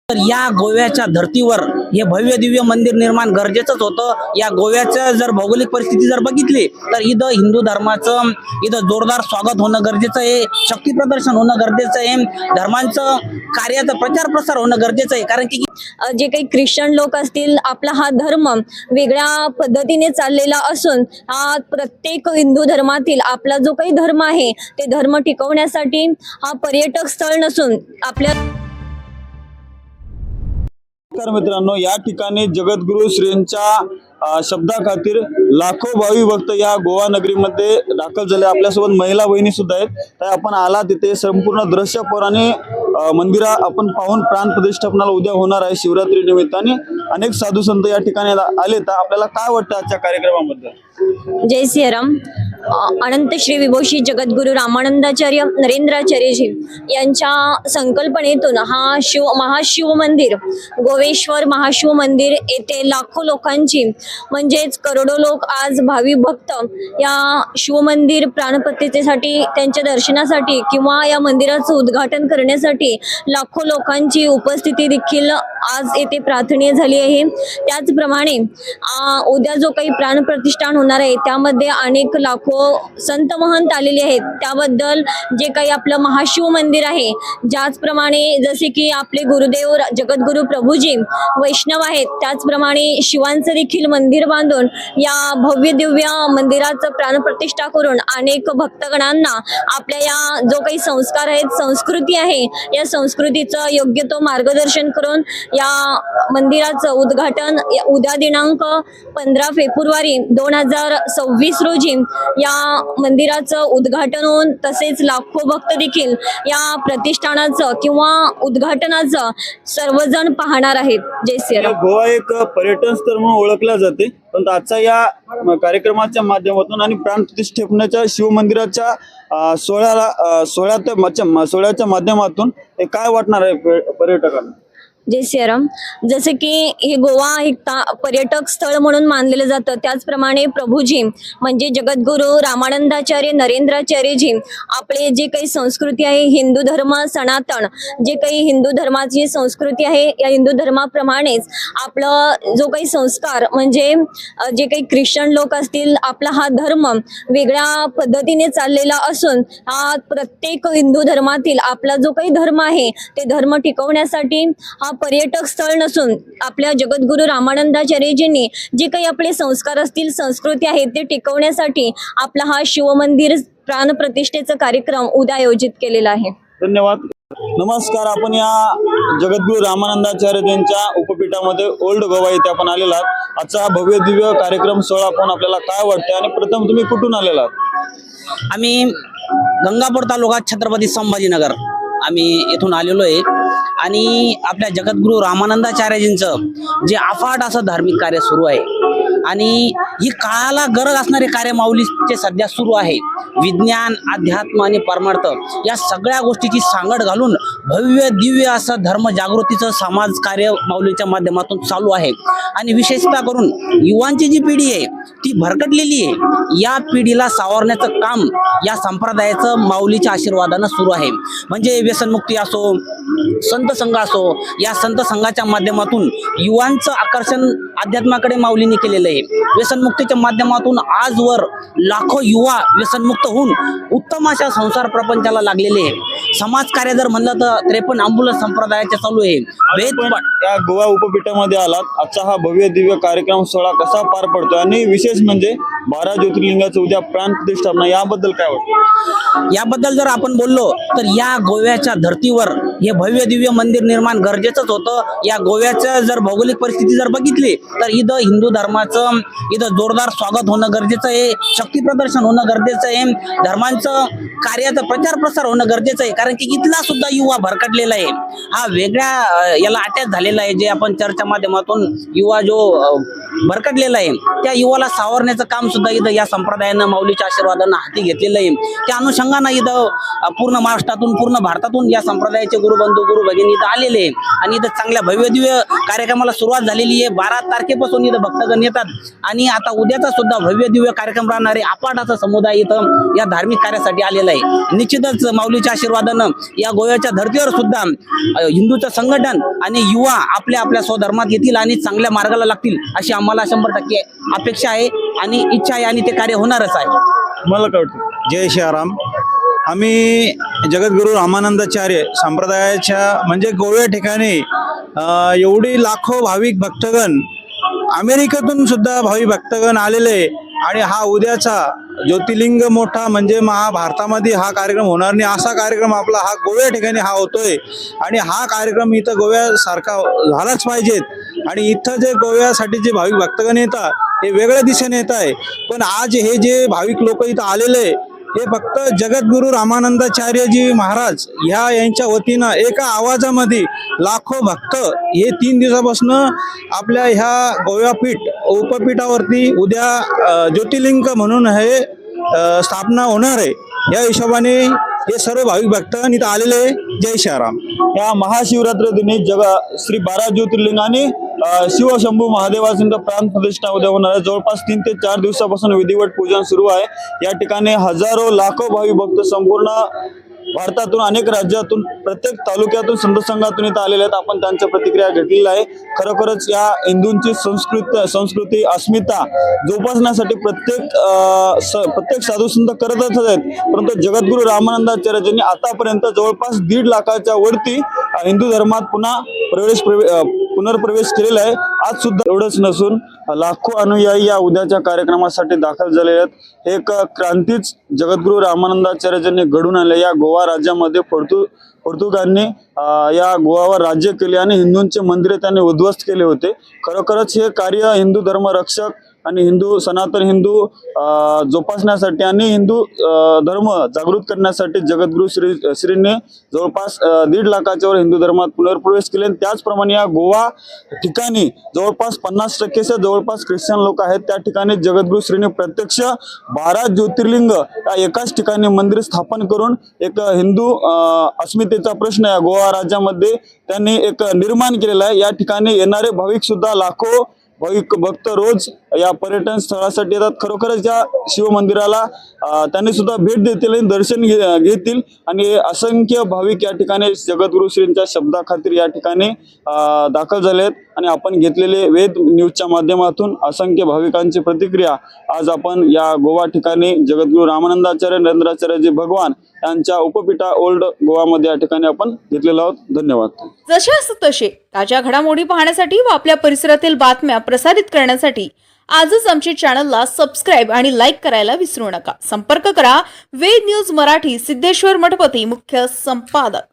तर या गोव्याच्या धर्तीवर हे भव्य दिव्य मंदिर निर्माण गरजेचंच होतं। या गोव्याचं जर भौगोलिक परिस्थिती जर बघितली तर इथं हिंदू धर्माचं इथं जोरदार स्वागत होणं गरजेचं आहे, शक्ती प्रदर्शन होणं गरजेचं आहे, धर्मांचं कार्याचा प्रचार प्रसार होणं गरजेचं आहे। कारण की जे काही ख्रिश्चन लोक असतील, आपला हा धर्म वेगळ्या पद्धतीने चाललेला असून हा प्रत्येक हिंदू धर्मातील आपला जो काही धर्म आहे ते धर्म टिकवण्यासाठी हा पर्यटक स्थळ नसून आपल्या मित्रांनो, या ठिकाणी जगद्गुरु श्रींच्या शब्दा खातीर लाखो भावी भक्त या गोवा नगरीमध्ये दाखल झाले। आपल्यासोबत महिला बहिणी सुद्धा आहेत। तर आपण आला तिथे संपूर्ण दृश्य आणि मंदिरा आपण पाहून प्राण प्रतिष्ठापनाला उद्या होणार आहे शिवरात्री निमित्ताने अनेक साधू संत या ठिकाणी आले। तर आपल्याला काय वाटतं आजच्या कार्यक्रमाबद्दल? जय सियाराम। अनंत श्री विभूषी जगद्गुरु रामानंदाचार्य नरेंद्राचार्यजी यांच्या संकल्पनेतून हा महाशिव मंदिर गोवेश्वर महाशिव मंदिर येथे लाखो लोकांची म्हणजेच करोडो लोक आज भावी भक्त या शिवमंदिर प्राणप्रतिष्ठेसाठी त्यांच्या दर्शनासाठी किंवा या मंदिराचं उद्घाटन करण्यासाठी लाखो लोकांची उपस्थिती देखील आज येथे प्रार्थनीय झाली आहे। त्याचप्रमाणे उद्या जो काही प्राणप्रतिष्ठान होणार आहे त्यामध्ये अनेक लाखो संत महंत आलेले आहेत। त्याबद्दल जे काही आपलं महाशिव मंदिर आहे, ज्याचप्रमाणे जसे की आपले गुरुदेव जगद्गुरु प्रभूजी वैष्णव आहेत, त्याचप्रमाणे शिवांचं देखील मंदिर बांधून या भव्य दिव्य मंदिराचं प्राणप्रतिष्ठा करून अनेक भक्तगणांना आपल्या या जो काही संस्कार आहेत, संस्कृती आहे, या संस्कृतीचं योग्य तो मार्गदर्शन करून या मंदिराचं उद्घाटन उद्या दिनांक 15 फेब्रुवारी 2026 रोजी या मंदिराचं उद्घाटन होऊन तसेच लाखो भक्त देखील या प्रतिष्ठानाचं किंवा उद्घाटनाचं सर्वजण पाहणार आहेत। जय श्रीराम। गोवा एक पर्यटन स्थळ म्हणून ओळखला जाते, पण आजच्या या कार्यक्रमाच्या माध्यमातून आणि प्राण प्रतिष्ठापनेच्या शिवमंदिराच्या सोहळ्याच्या माध्यमातून काय वाटणार आहे पर्यटकांना? जय सियाराम। जसे की हे गोवा एक पर्यटक स्थळ म्हणून मानलेलं जातं, त्याचप्रमाणे प्रभूजी म्हणजे जगद्गुरु रामानंदाचार्य नरेंद्राचार्यजी आपले जे काही संस्कृती आहे, हिंदू धर्म सनातन जे काही हिंदू धर्माची संस्कृती आहे, या हिंदू धर्माप्रमाणेच आपलं जो काही संस्कार म्हणजे जे काही ख्रिश्चन लोक असतील, आपला हा धर्म वेगळ्या पद्धतीने चाललेला असून हा प्रत्येक हिंदू धर्मातील आपला जो काही धर्म आहे ते धर्म टिकवण्यासाठी हा पर्यटक स्थळ नसून आपल्या जगद्गुरु रामानंदाचार्यजींनी जे काही आपले संस्कार असतील, संस्कृती आहे ते टिकवण्यासाठी आपला हा शिवमंदिर प्राण प्रतिष्ठेचा कार्यक्रम उद्या आयोजित केलेला आहे। धन्यवाद। नमस्कार, आपण या जगद्गुरु रामानंदाचार्य यांच्या उपपीठामध्ये ओल्ड गोवा येथे आपण आलेला आहात। आजचा भव्य दिव्य कार्यक्रम सोहळा पाहून आपल्याला काय वाटते आणि प्रथम तुम्ही कुठून आलेला आहात? आम्ही गंगापूर तालुका छत्रपती संभाजीनगर आम्ही येथून आलेलो आहे आणि आपल्या जगद्गुरु रामानंदाचार्यजींचं जे अफाट असं धार्मिक कार्य सुरू आहे आणि ही काळाला गरज असणारे कार्य माऊलीचे सध्या सुरू आहे। विज्ञान, अध्यात्म आणि परमार्थ या सगळ्या गोष्टीची सांगड घालून भव्य दिव्य असं धर्म जागृतीचं समाज कार्य माऊलीच्या माध्यमातून चालू आहे आणि विशेषतः करून युवांची जी पिढी आहे ती भरकटलेली आहे। या पिढीला सावरण्याचं काम या संप्रदायाचं माऊलीच्या आशीर्वादानं सुरू आहे। म्हणजे व्यसनमुक्ती असो, संत संघ असो, या संत संघाच्या माध्यमातून युवांचं आकर्षण अध्यात्माकडे माऊलीने केलेलं आहे। व्यसनमुक्तीच्या माध्यमातून आजवर लाखो युवा व्यसनमुक्त होऊन उत्तम अशा संसार प्रपंचाला लागलेले आहे। समाज कार्य जर म्हणलं तर 53 अंबुलन्स संप्रदायाचे चालू आहे। या गोवा उपपीठामध्ये आलात, आजचा हा भव्य दिव्य कार्यक्रम सोहळा कसा पार पडतो आणि विशेष म्हणजे 12 ज्योतिर्लिंगाचं उद्या प्राण प्रतिष्ठापना, याबद्दल काय वाटतं? याबद्दल जर आपण बोललो तर या गोव्याच्या धर्तीवर हे भव्य दिव्य मंदिर निर्माण गरजेचंच होतं। या गोव्याचं जर भौगोलिक परिस्थिती जर बघितली तर इथं हिंदू धर्माचं इथं जोरदार स्वागत होणं गरजेचं आहे, शक्ती प्रदर्शन होणं गरजेचं आहे, धर्मांचं कार्याचा प्रचार प्रसार होणं गरजेचं आहे। कारण की इथला सुद्धा युवा भरकटलेला आहे, हा वेगळ्या याला अटॅच झालेला आहे। जे आपण चर्चेच्या माध्यमातून युवा जो भरकटलेलं आहे त्या युवाला सावरण्याचं काम सुद्धा इथं या संप्रदायानं माऊलीच्या आशीर्वादानं हाती घेतलेलं आहे. त्या अनुषंगानं इथं पूर्ण महाराष्ट्रातून पूर्ण भारतातून या संप्रदायाचे गुरुबंधू गुरु भगिनी इथं आलेले आहे आणि इथं चांगल्या भव्यदिव्य कार्यक्रमाला सुरुवात झालेली आहे. 12 तारखेपासून इथं भक्तगण येतात आणि आता उद्याचा सुद्धा भव्यदिव्य कार्यक्रम राहणारे अफाट असा समुदाय इथं या धार्मिक कार्यासाठी आलेला आहे. निश्चितच माऊलीच्या आशीर्वादानं या गोव्याच्या धर्तीवर सुद्धा हिंदूचं संघटन आणि युवा आपल्या आपल्या स्वधर्मात येतील आणि चांगल्या मार्गाला लागतील अशी आम्हाला 100% अपेक्षा आहे आणि इच्छा आहे आणि ते कार्य होणारच आहे. मला काय वाटतं? जय श्रीराम. आम्ही जगद्गुरू रामानंदाचार्य संप्रदायाच्या म्हणजे गोव्या ठिकाणी एवढी लाखो भाविक भक्तगण, अमेरिकेतून सुद्धा भाविक भक्तगण आलेले आणि हा उद्याचा ज्योतिर्लिंग मोठा म्हणजे महाभारतामध्ये हा कार्यक्रम होणार नाही असा कार्यक्रम आपला हा गोव्या ठिकाणी हा होतोय आणि हा कार्यक्रम इथं गोव्यासारखा झालाच पाहिजेत. आणि इथं जे गोव्यासाठी जे भाविक भक्तगण येतात हे वेगळ्या दिशेने येत आहे, पण आज हे जे भाविक लोक इथं आलेले हे फक्त जगद्गुरू रामानंदाचार्यजी महाराज यांच्या वतीनं एका आवाजामध्ये लाखो भक्त हे 3 दिवसापासून आपल्या ह्या गोव्यापीठ उपपीठावरती उद्या ज्योतिर्लिंग म्हणून हे स्थापना होणार आहे. या हिशोबाने हे सर्व भाविक भक्तगण इथं आलेले आहे. जय श्रीराम. या महाशिवरात्री दिनी श्री 12 ज्योतिर्लिंग आणि शिवशंभू महादेवाचं प्राण प्रतिष्ठा उद्या होणार आहे. जवळपास 3 ते 4 दिवसापासून विधिवत पूजन सुरू आहे. या ठिकाणी हजारो लाखो भाविक भक्त संपूर्ण भारतातून अनेक राज्यातून प्रत्येक तालुक्यातून संत संघातून इथं आलेले आहेत. आपण त्यांच्या प्रतिक्रिया घेतलेल्या आहे. खरोखरच या हिंदूंची संस्कृती अस्मिता जोपासण्यासाठी प्रत्येक साधू संत करतच आहेत. परंतु जगद्गुरू रामानंदाचार्यांनी आतापर्यंत जवळपास 1.5 लाखाच्या वरती हिंदू धर्मात पुनर्प्रवेश केलेला आहे. आज सुद्धा एवढंच नसून लाखो अनुयायी या उद्याच्या कार्यक्रमासाठी दाखल झाले आहेत. एक क्रांतीच जगद्गुरू रामानंदाचार्यांनी घडून आले. या गोवा राज्यामध्ये पोर्तुगालने या गोवावर राज्य केले आणि हिंदूंचे मंदिरे त्यांनी उद्ध्वस्त केले होते. खरोखरच हे कार्य हिंदू धर्म रक्षक आणि सनातन हिंदू जोपासण्यासाठी आणि हिंदू धर्म जागृत करण्यासाठी जगद्गुरू श्रींनी जवळपास 1.5 लाखाच्या वर हिंदू धर्मात पुनर्प्रवेश केले. त्याचप्रमाणे या गोवा ठिकाणी जवळपास 50% जवळपास ख्रिश्चन लोक आहेत. त्या ठिकाणी जगद्गुरू श्रींनी प्रत्यक्ष 12 ज्योतिर्लिंग या एकाच ठिकाणी मंदिर स्थापन करून एक हिंदू अस्मितेचा प्रश्न या गोवा राज्यामध्ये त्यांनी एक निर्माण केलेला आहे. या ठिकाणी येणारे भाविक सुद्धा लाखो भाविक भक्त रोज या पर्यटन स्थळासाठी येतात. खरोखरच या शिवमंदिराला त्यांनी सुद्धा भेट देतील, दर्शन घेतील आणि असंख्य भाविक या ठिकाणी जगद्गुरू श्रींच्या शब्दाखातीर या ठिकाणी दाखल झाले आहेत. आणि आपण घेतलेले वेद न्यूजच्या माध्यमातून असंख्य भाविकांची प्रतिक्रिया आज आपण या गोवा ठिकाणी जगद्गुरू रामानंदाचार्य नरेंद्राचार्यजी भगवान यांच्या उपपीठा ओल्ड गोवामध्ये या ठिकाणी आपण घेतलेलो आहोत. धन्यवाद. जसे असं तसे ताज्या घडामोडी पाहण्यासाठी व आपल्या परिसरातील बातम्या प्रसारित करण्यासाठी आजच आमच्या चॅनलला सबस्क्राईब आणि लाईक करायला विसरू नका. संपर्क करा वेद न्यूज मराठी, सिद्धेश्वर मठपती, मुख्य संपादक.